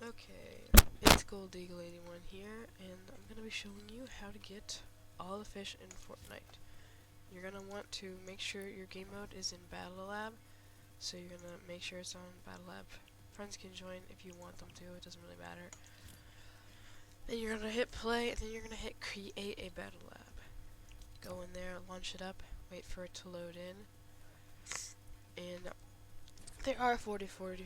Okay, it's Gold Eagle 81 here, and I'm going to be showing you how to get all the fish in Fortnite. You're going to want to make sure your game mode is in Battle Lab, so you're going to make sure it's on Battle Lab. Friends can join if you want them to, it doesn't really matter. Then you're going to hit play, and then you're going to hit create a Battle Lab. Go in there, launch it up, wait for it to load in, and there are 44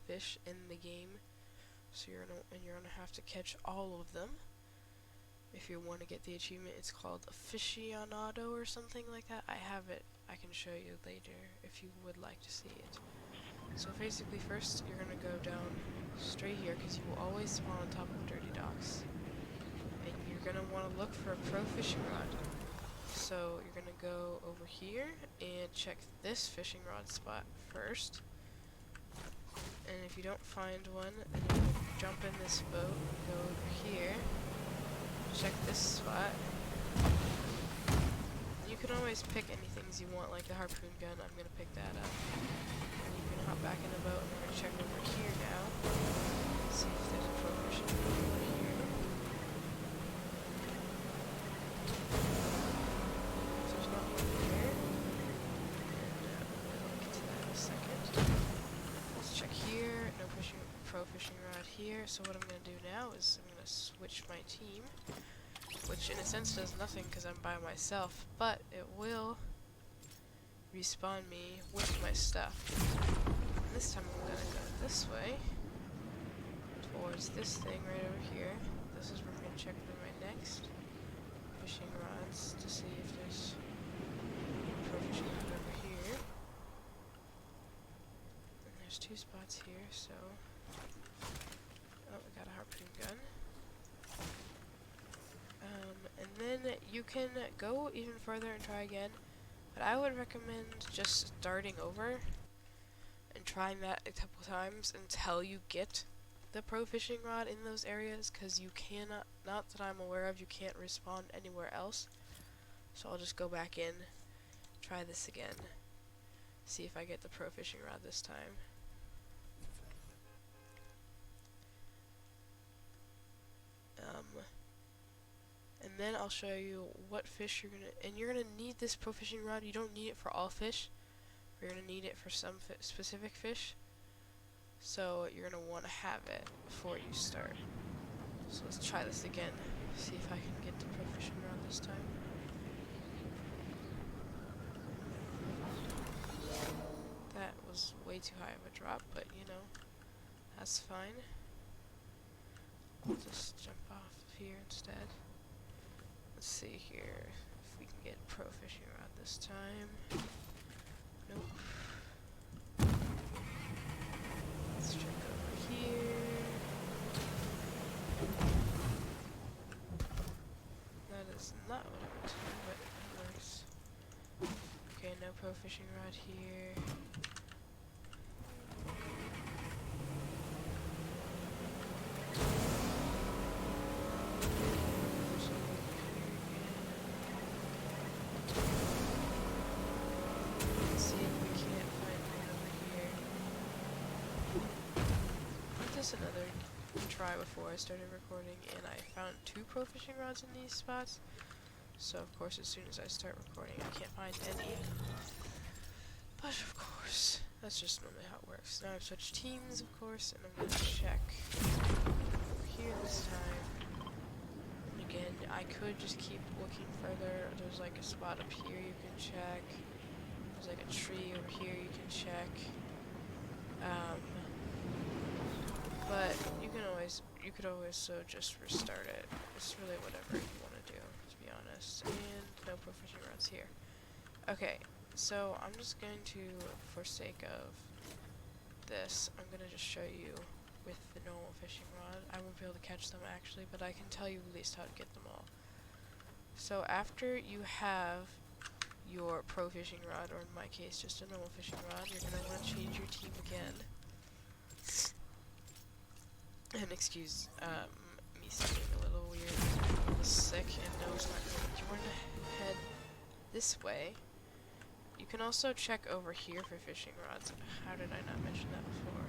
fish in the game, so you're gonna have to catch all of them if you want to get the achievement. It's called aficionado or something like that. I have it. I can show you later if you would like to see it. So basically, first you're gonna go down straight here because you will always spawn on top of dirty docks, and you're gonna want to look for a pro fishing rod. So you're gonna go over here and check this fishing rod spot first. And if you don't find one, then you jump in this boat, go over here, check this spot. You can always pick any things you want, like the harpoon gun. I'm gonna pick that up. And you can hop back in the boat, and we're gonna check over here now. See if there's a pro fishing over here. There's not one there. And we'll get to that in a second. Let's check here. No pro fishing rod here. So what I'm going to do now is I'm going to switch my team, which in a sense does nothing because I'm by myself, but it will respawn me with my stuff. And this time I'm going to go this way towards this thing right over here. This is where I'm going to check for my next fishing rods to see if there's pro fishing rod over here. There's two spots here, so... Oh, we got a harpoon gun. And then you can go even further and try again, but I would recommend just starting over and trying that a couple times until you get the pro fishing rod in those areas, because you cannot, not that I'm aware of, you can't respawn anywhere else. So I'll just go back in, try this again, see if I get the pro fishing rod this time. And then I'll show you what fish you're gonna, and you're gonna need this pro fishing rod. You don't need it for all fish. You're gonna need it for some specific fish. So you're gonna want to have it before you start. So let's try this again. See if I can get the pro fishing rod this time. That was way too high of a drop, but you know, that's fine. I'll just jump off of here instead. Let's see here if we can get pro fishing rod this time. Nope. Let's check over here. That is not what I meant to do, but it works. Okay, no pro fishing rod here. Another try before I started recording, and I found two pro fishing rods in these spots. So of course, as soon as I start recording, I can't find any. But of course, that's just normally how it works. Now I've switched teams, of course, and I'm gonna check here this time. And again, I could just keep looking further. There's like a spot up here you can check. There's like a tree over here you can check. But you could always just restart it. It's really whatever you want to do, to be honest. And no pro fishing rods here. Okay, so I'm just going to, for sake of this, I'm going to just show you with the normal fishing rod. I won't be able to catch them actually, but I can tell you at least how to get them all. So after you have your pro fishing rod, or in my case just a normal fishing rod, you're going to want to change your team again. And excuse me sounding a little weird, a little sick, and no, it's not good. You want to head this way. You can also check over here for fishing rods. How did I not mention that before?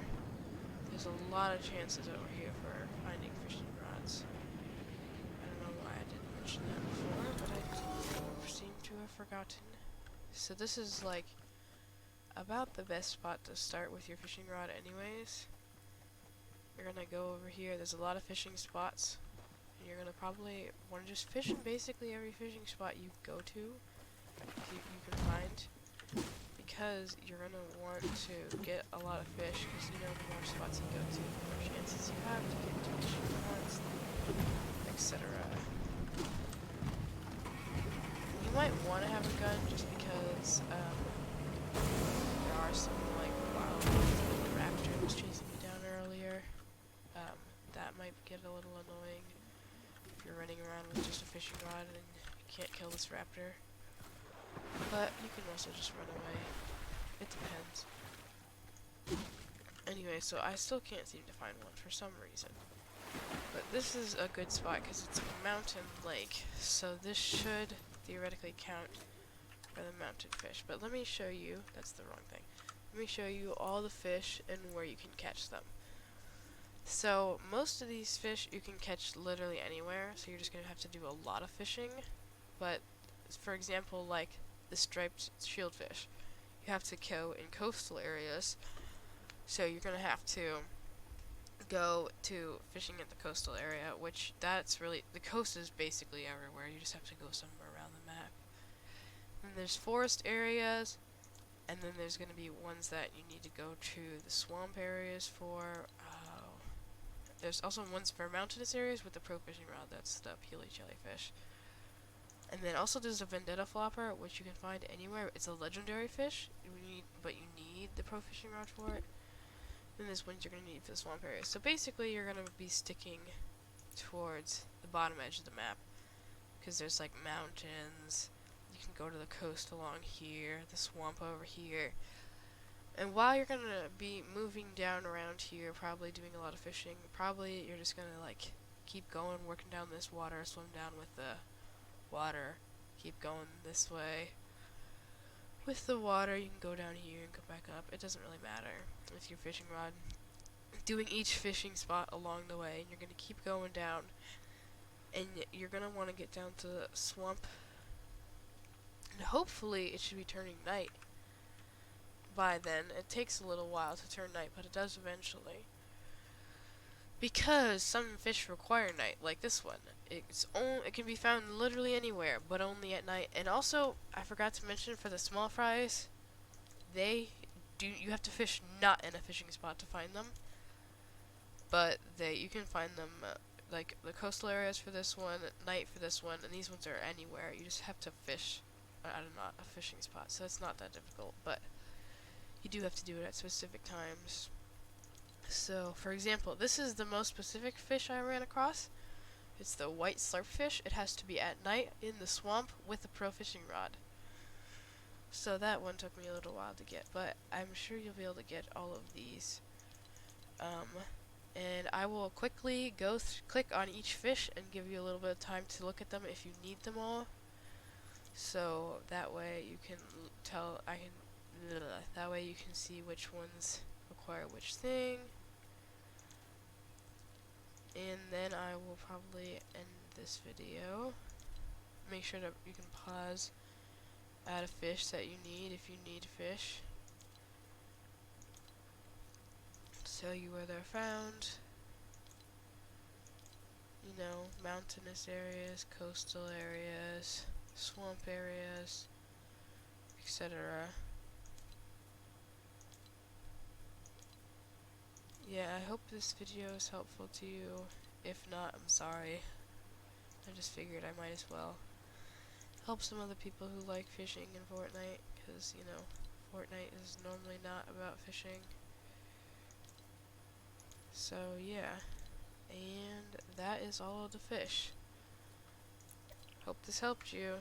there's a lot of chances over here for finding fishing rods. I don't know why I didn't mention that before, but I seem to have forgotten. So this is like about the best spot to start with your fishing rod anyways. You're gonna go over here, there's a lot of fishing spots, and you're gonna probably want to just fish in basically every fishing spot you go to, you can find, because you're gonna want to get a lot of fish, because you know the more spots you go to, the more chances you have to get to fishing rods, etc. You might want to have a gun just because there are some like wild raptor was chasing me down earlier. That might get a little annoying if you're running around with just a fishing rod and you can't kill this raptor. But you can also just run away. It depends. Anyway, so I still can't seem to find one for some reason. But this is a good spot because it's a mountain lake, so this should theoretically count for the mountain fish. But let me show you, that's the wrong thing. Let me show you all the fish and where you can catch them. So most of these fish you can catch literally anywhere, so you're just going to have to do a lot of fishing. But for example, like the striped shieldfish, you have to go in coastal areas, so you're going to have to go to fishing at the coastal area, which that's really, the coast is basically everywhere, you just have to go somewhere around the map. And there's forest areas, and then there's going to be ones that you need to go to the swamp areas for. There's also ones for mountainous areas with the pro fishing rod, that's the peely jellyfish. And then also there's a vendetta flopper, which you can find anywhere. It's a legendary fish, but you need the pro fishing rod for it. Then there's ones you're going to need for the swamp area. So basically you're going to be sticking towards the bottom edge of the map, because there's like mountains, you can go to the coast along here, the swamp over here. And while you're going to be moving down around here, probably doing a lot of fishing, probably you're just going to like keep going, working down this water, swim down with the water, keep going this way. With the water, you can go down here and go back up. It doesn't really matter with your fishing rod. Doing each fishing spot along the way, and you're going to keep going down. And you're going to want to get down to the swamp. And hopefully it should be turning night by then. It takes a little while to turn night, but it does eventually. Because some fish require night, like this one. It can be found literally anywhere, but only at night. And also, I forgot to mention, for the small fries, you have to fish not in a fishing spot to find them. But you can find them, like the coastal areas for this one, at night for this one, and these ones are anywhere. You just have to fish at not a fishing spot, so it's not that difficult, but you do have to do it at specific times. So, for example, this is the most specific fish I ran across. It's the white slurpfish. It has to be at night in the swamp with a pro fishing rod. So that one took me a little while to get, but I'm sure you'll be able to get all of these. And I will quickly click on each fish and give you a little bit of time to look at them if you need them all. So that way you can that way you can see which ones require which thing. And then I will probably end this video. Make sure that you can pause, add a fish that you need if you need fish. Tell you where they're found. You know, mountainous areas, coastal areas, swamp areas, etc. Yeah, I hope this video is helpful to you. If not, I'm sorry. I just figured I might as well help some other people who like fishing in Fortnite, because, you know, Fortnite is normally not about fishing. So, yeah. And that is all of the fish. Hope this helped you.